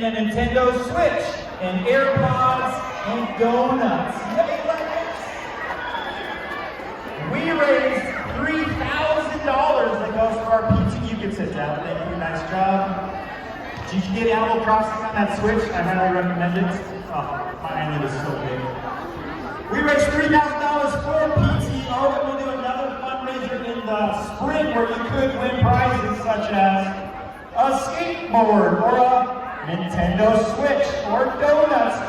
a Nintendo Switch, and AirPods, and donuts. We raised $3,000 that goes for our PT. You can sit down. Thank you. Nice job. Did you get Animal Crossing on that Switch? I highly recommend it. Oh, my island is so big. We raised $3,000 for PTO, and we'll do another fundraiser in the spring where you could win prizes such as a skateboard or a Nintendo Switch or donuts